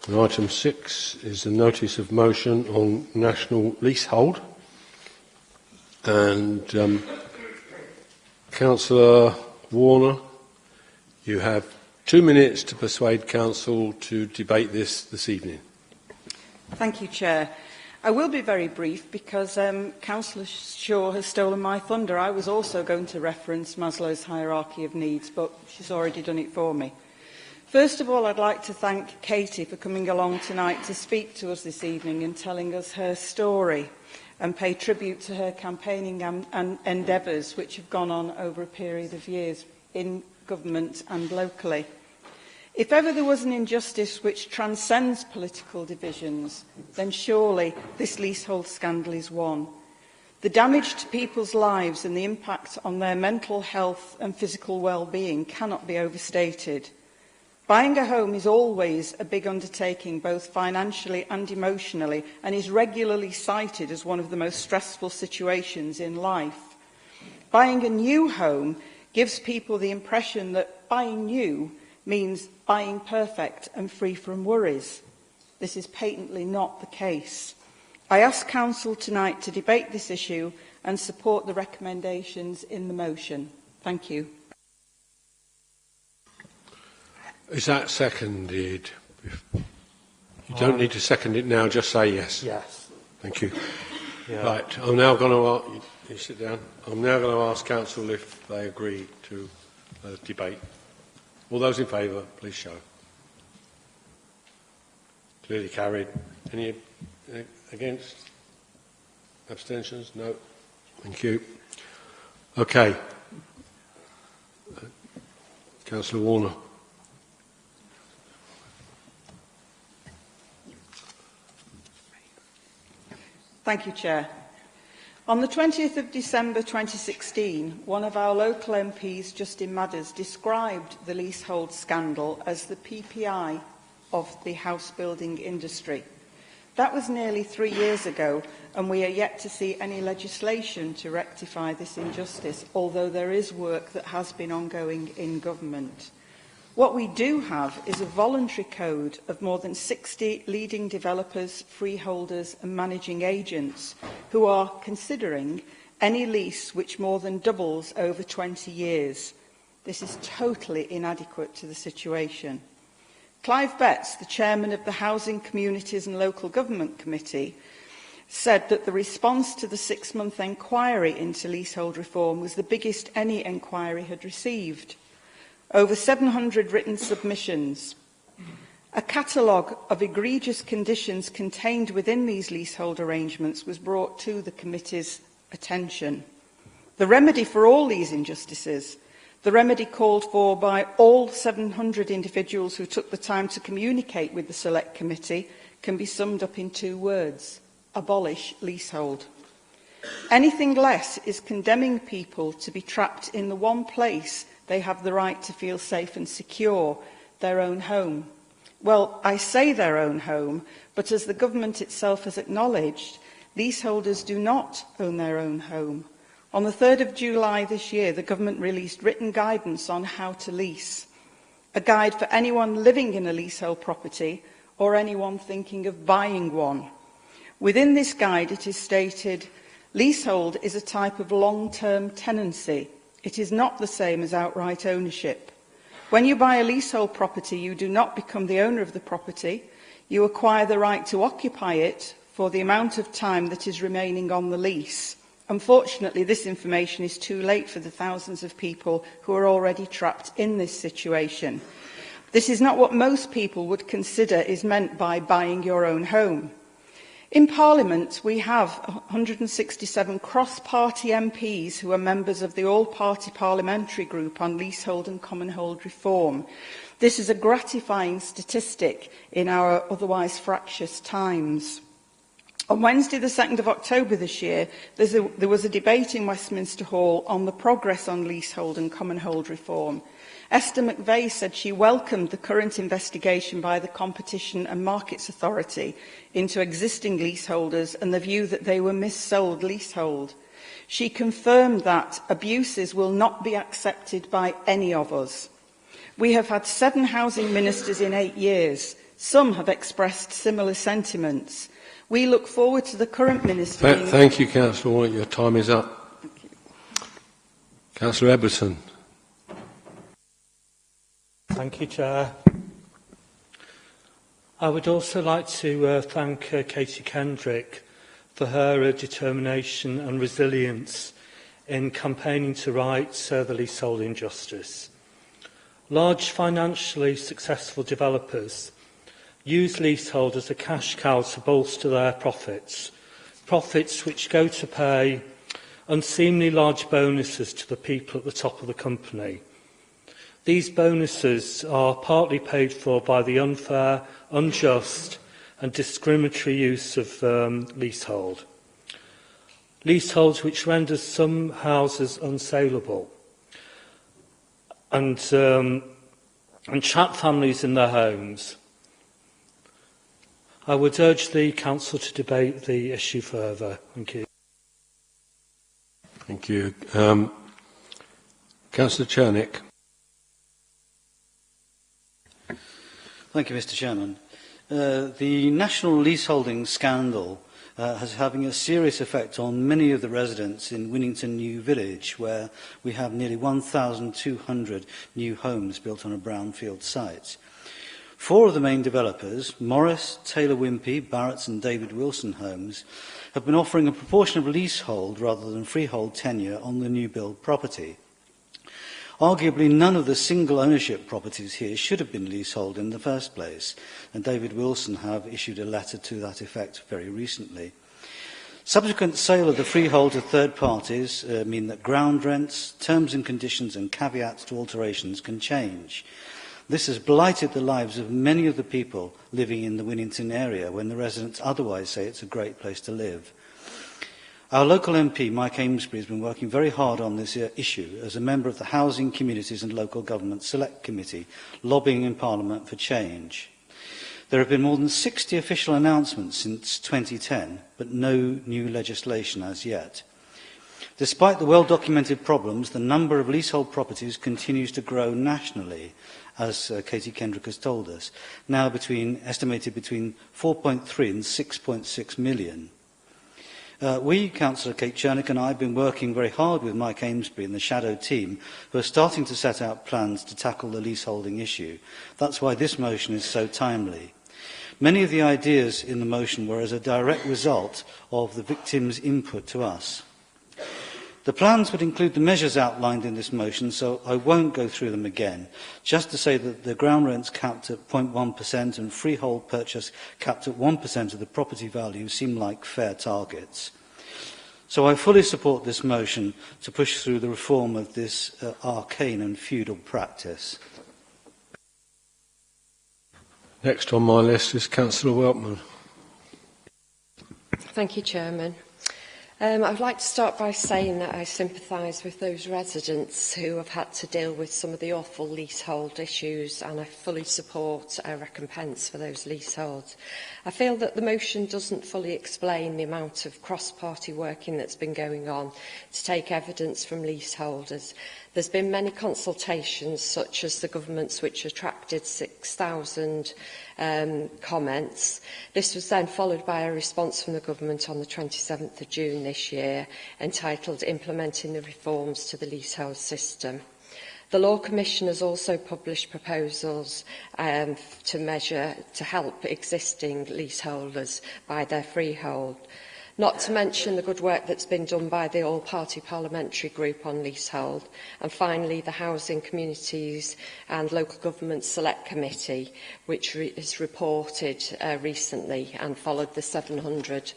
And item 6 is the notice of motion on national leasehold. And Councillor Warner, you have 2 minutes to persuade Council to debate this evening. Thank you, Chair. I will be very brief because Councillor Shaw has stolen my thunder. I was also going to reference Maslow's hierarchy of needs, but she's already done it for me. First of all, I'd like to thank Katie for coming along tonight to speak to us this evening and telling us her story and pay tribute to her campaigning and endeavours which have gone on over a period of years in government and locally. If ever there was an injustice which transcends political divisions, then surely this leasehold scandal is one. The damage to people's lives and the impact on their mental health and physical well-being cannot be overstated. Buying a home is always a big undertaking, both financially and emotionally, and is regularly cited as one of the most stressful situations in life. Buying a new home gives people the impression that buying new means buying perfect and free from worries. This is patently not the case. I ask Council tonight to debate this issue and support the recommendations in the motion. Thank you. Is that seconded? You don't need to second it now, just say yes. Yes. Thank you. Yeah. Right, I'm now going to you sit down. I'm now going to ask Council if they agree to debate. All those in favour, please show. Clearly carried. Any against? Abstentions? No. Thank you. Okay. Councillor Warner. Thank you, Chair. On the 20th of December 2016, one of our local MPs, Justin Madders, described the leasehold scandal as the PPI of the house building industry. That was nearly 3 years ago, and we are yet to see any legislation to rectify this injustice, although there is work that has been ongoing in government. What we do have is a voluntary code of more than 60 leading developers, freeholders and managing agents who are considering any lease which more than doubles over 20 years. This is totally inadequate to the situation. Clive Betts, the chairman of the Housing, Communities and Local Government Committee, said that the response to the 6-month inquiry into leasehold reform was the biggest any inquiry had received. Over 700 written submissions. A catalogue of egregious conditions contained within these leasehold arrangements was brought to the committee's attention. The remedy for all these injustices, the remedy called for by all 700 individuals who took the time to communicate with the Select Committee, can be summed up in 2 words: abolish leasehold. Anything less is condemning people to be trapped in the one place they have the right to feel safe and secure, their own home. Well, I say their own home, but as the government itself has acknowledged, leaseholders do not own their own home. On the 3rd of July this year, the government released written guidance on how to lease, a guide for anyone living in a leasehold property or anyone thinking of buying one. Within this guide, it is stated, leasehold is a type of long-term tenancy. It is not the same as outright ownership. When you buy a leasehold property, you do not become the owner of the property. You acquire the right to occupy it for the amount of time that is remaining on the lease. Unfortunately, this information is too late for the thousands of people who are already trapped in this situation. This is not what most people would consider is meant by buying your own home. In Parliament, we have 167 cross-party MPs who are members of the all-party parliamentary group on leasehold and commonhold reform. This is a gratifying statistic in our otherwise fractious times. On Wednesday, the 2nd of October this year, there was a debate in Westminster Hall on the progress on leasehold and commonhold reform. Esther McVeigh said she welcomed the current investigation by the Competition and Markets Authority into existing leaseholders and the view that they were missold leasehold. She confirmed that abuses will not be accepted by any of us. We have had 7 housing ministers in 8 years. Some have expressed similar sentiments. We look forward to the current Minister being... Thank you, Councillor Warner. Your time is up. Councillor Edwardson. Thank you, Chair. I would also like to thank Katie Kendrick for her determination and resilience in campaigning to right the leasehold injustice. Large financially successful developers use leasehold as a cash cow to bolster their profits, profits which go to pay unseemly large bonuses to the people at the top of the company. These bonuses are partly paid for by the unfair, unjust and discriminatory use of leasehold. Leaseholds which renders some houses unsaleable and trap families in their homes. I would urge the Council to debate the issue further. Thank you. Thank you. Councillor Chernick. Thank you, Mr. Chairman. The national leaseholding scandal is having a serious effect on many of the residents in Winnington New Village, where we have nearly 1,200 new homes built on a brownfield site. 4 of the main developers, Morris, Taylor Wimpey, Barrett's and David Wilson Homes, have been offering a proportion of leasehold rather than freehold tenure on the new build property. Arguably, none of the single ownership properties here should have been leasehold in the first place, and David Wilson have issued a letter to that effect very recently. Subsequent sale of the freehold to third parties mean that ground rents, terms and conditions and caveats to alterations can change. This has blighted the lives of many of the people living in the Winnington area when the residents otherwise say it's a great place to live. Our local MP, Mike Amesbury, has been working very hard on this issue as a member of the Housing, Communities and Local Government Select Committee, lobbying in Parliament for change. There have been more than 60 official announcements since 2010, but no new legislation as yet. Despite the well-documented problems, the number of leasehold properties continues to grow nationally, as Katie Kendrick has told us, now estimated between 4.3 and 6.6 million. We, Councillor Kate Chernick and I, have been working very hard with Mike Amesbury and the Shadow team, who are starting to set out plans to tackle the leaseholding issue. That's why this motion is so timely. Many of the ideas in the motion were as a direct result of the victims' input to us. The plans would include the measures outlined in this motion, so I won't go through them again, just to say that the ground rents capped at 0.1% and freehold purchase capped at 1% of the property value seem like fair targets. So I fully support this motion to push through the reform of this arcane and feudal practice. Next on my list is Councillor Weltman. Thank you, Chairman. I would like to start by saying that I sympathise with those residents who have had to deal with some of the awful leasehold issues, and I fully support a recompense for those leaseholds. I feel that the motion doesn't fully explain the amount of cross-party working that's been going on to take evidence from leaseholders. There's been many consultations, such as the government's, which attracted 6,000 comments. This was then followed by a response from the government on the 27th of June this year, entitled Implementing the Reforms to the Leasehold System. The Law Commission has also published proposals to help existing leaseholders buy their freehold. Not to mention the good work that's been done by the All-Party Parliamentary Group on leasehold, and finally the Housing, Communities and Local Government Select Committee, which is reported recently and followed the 700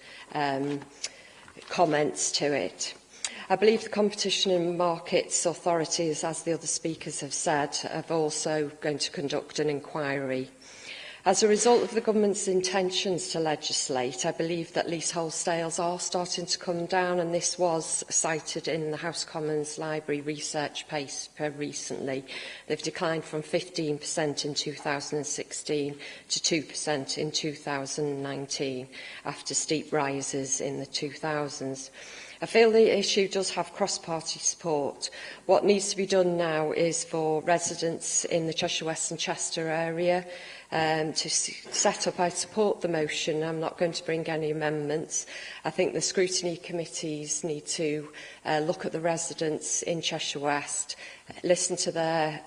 comments to it. I believe the Competition and Markets authorities, as the other speakers have said, are also going to conduct an inquiry. As a result of the government's intentions to legislate, I believe that leasehold sales are starting to come down, and this was cited in the House Commons Library research paper recently. They've declined from 15% in 2016 to 2% in 2019, after steep rises in the 2000s. I feel the issue does have cross-party support. What needs to be done now is for residents in the Cheshire West and Chester area set up. I support the motion. I'm not going to bring any amendments. I think the scrutiny committees need to look at the residents in Cheshire West, listen to their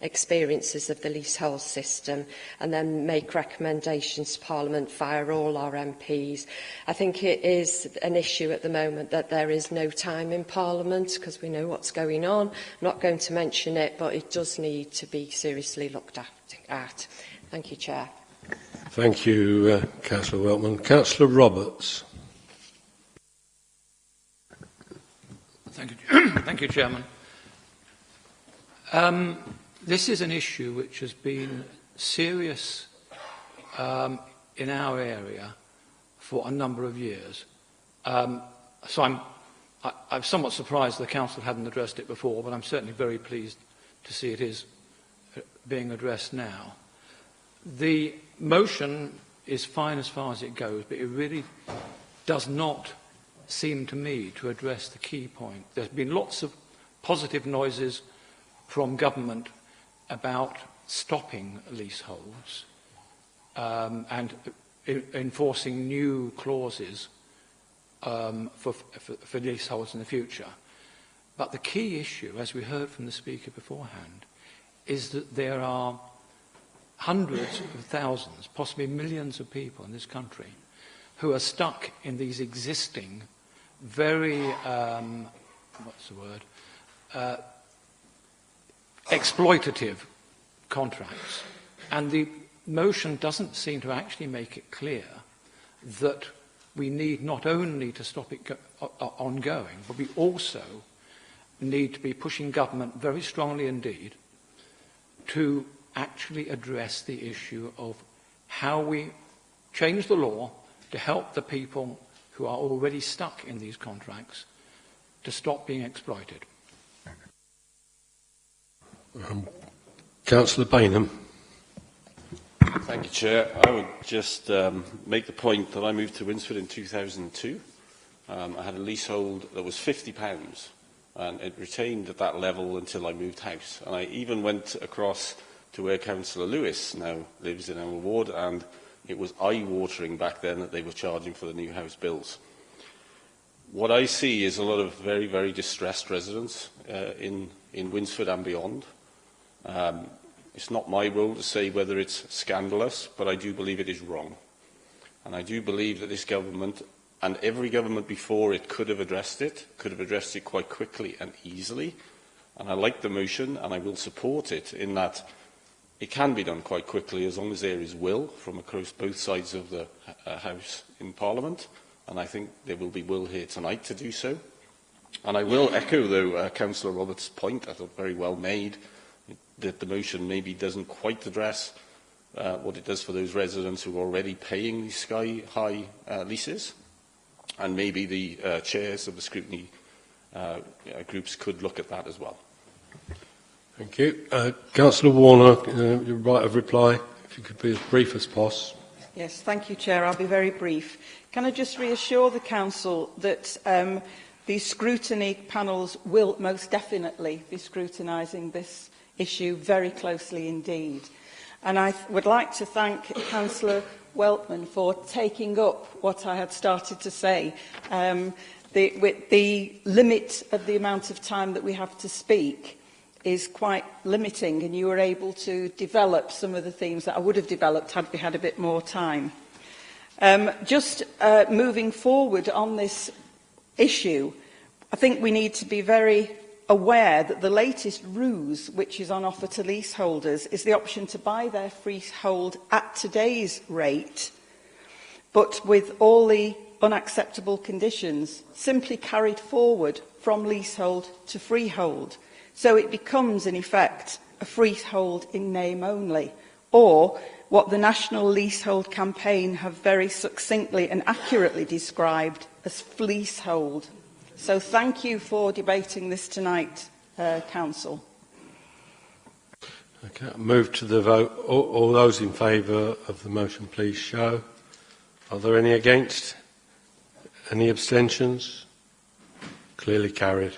experiences of the leasehold system, and then make recommendations to Parliament via all our MPs. I think it is an issue at the moment that there is no time in Parliament because we know what's going on. I'm not going to mention it, but it does need to be seriously looked at. Thank you, Chair. Thank you, Councillor Weltman. Councillor Roberts. Thank you, thank you, Chairman. This is an issue which has been serious in our area for a number of years. So I'm somewhat surprised the Council hadn't addressed it before, but I'm certainly very pleased to see it is being addressed now. The motion is fine as far as it goes, but it really does not seem to me to address the key point. There's been lots of positive noises from government about stopping leaseholds and enforcing new clauses for leaseholds in the future. But the key issue, as we heard from the speaker beforehand, is that there are hundreds of thousands, possibly millions of people in this country who are stuck in these existing, very, exploitative contracts. And the motion doesn't seem to actually make it clear that we need not only to stop it ongoing, but we also need to be pushing government very strongly indeed to actually address the issue of how we change the law to help the people who are already stuck in these contracts to stop being exploited. Councillor Bainham. Thank you, Chair. I would just make the point that I moved to Winsford in 2002. I had a leasehold that was £50, and it retained at that level until I moved house. And I even went across to where Councillor Lewis now lives in our ward, and it was eye-watering back then that they were charging for the new house bills. What I see is a lot of very, very distressed residents in Winsford and beyond. It's not my role to say whether it's scandalous, but I do believe it is wrong. And I do believe that this government, and every government before it, could have addressed it quite quickly and easily. And I like the motion, and I will support it in that it can be done quite quickly as long as there is will from across both sides of the House in Parliament. And I think there will be will here tonight to do so. And I will echo, though, Councillor Roberts' point, I thought very well made, that the motion maybe doesn't quite address what it does for those residents who are already paying these sky-high leases. And maybe the chairs of the scrutiny groups could look at that as well. Thank you. Councillor Warner, your right of reply, if you could be as brief as possible. Yes, thank you, Chair. I'll be very brief. Can I just reassure the Council that these scrutiny panels will most definitely be scrutinising this issue very closely indeed. And I would like to thank Councillor Weltman for taking up what I had started to say. With the limit of the amount of time that we have to speak is quite limiting, and you were able to develop some of the themes that I would have developed had we had a bit more time. Moving forward on this issue, I think we need to be very aware that the latest ruse which is on offer to leaseholders is the option to buy their freehold at today's rate, but with all the unacceptable conditions simply carried forward from leasehold to freehold. So it becomes, in effect, a freehold in name only, or what the National Leasehold Campaign have very succinctly and accurately described as fleasehold. So thank you for debating this tonight, Council. Okay, I'll move to the vote. All those in favour of the motion, please show. Are there any against? Any abstentions? Clearly carried.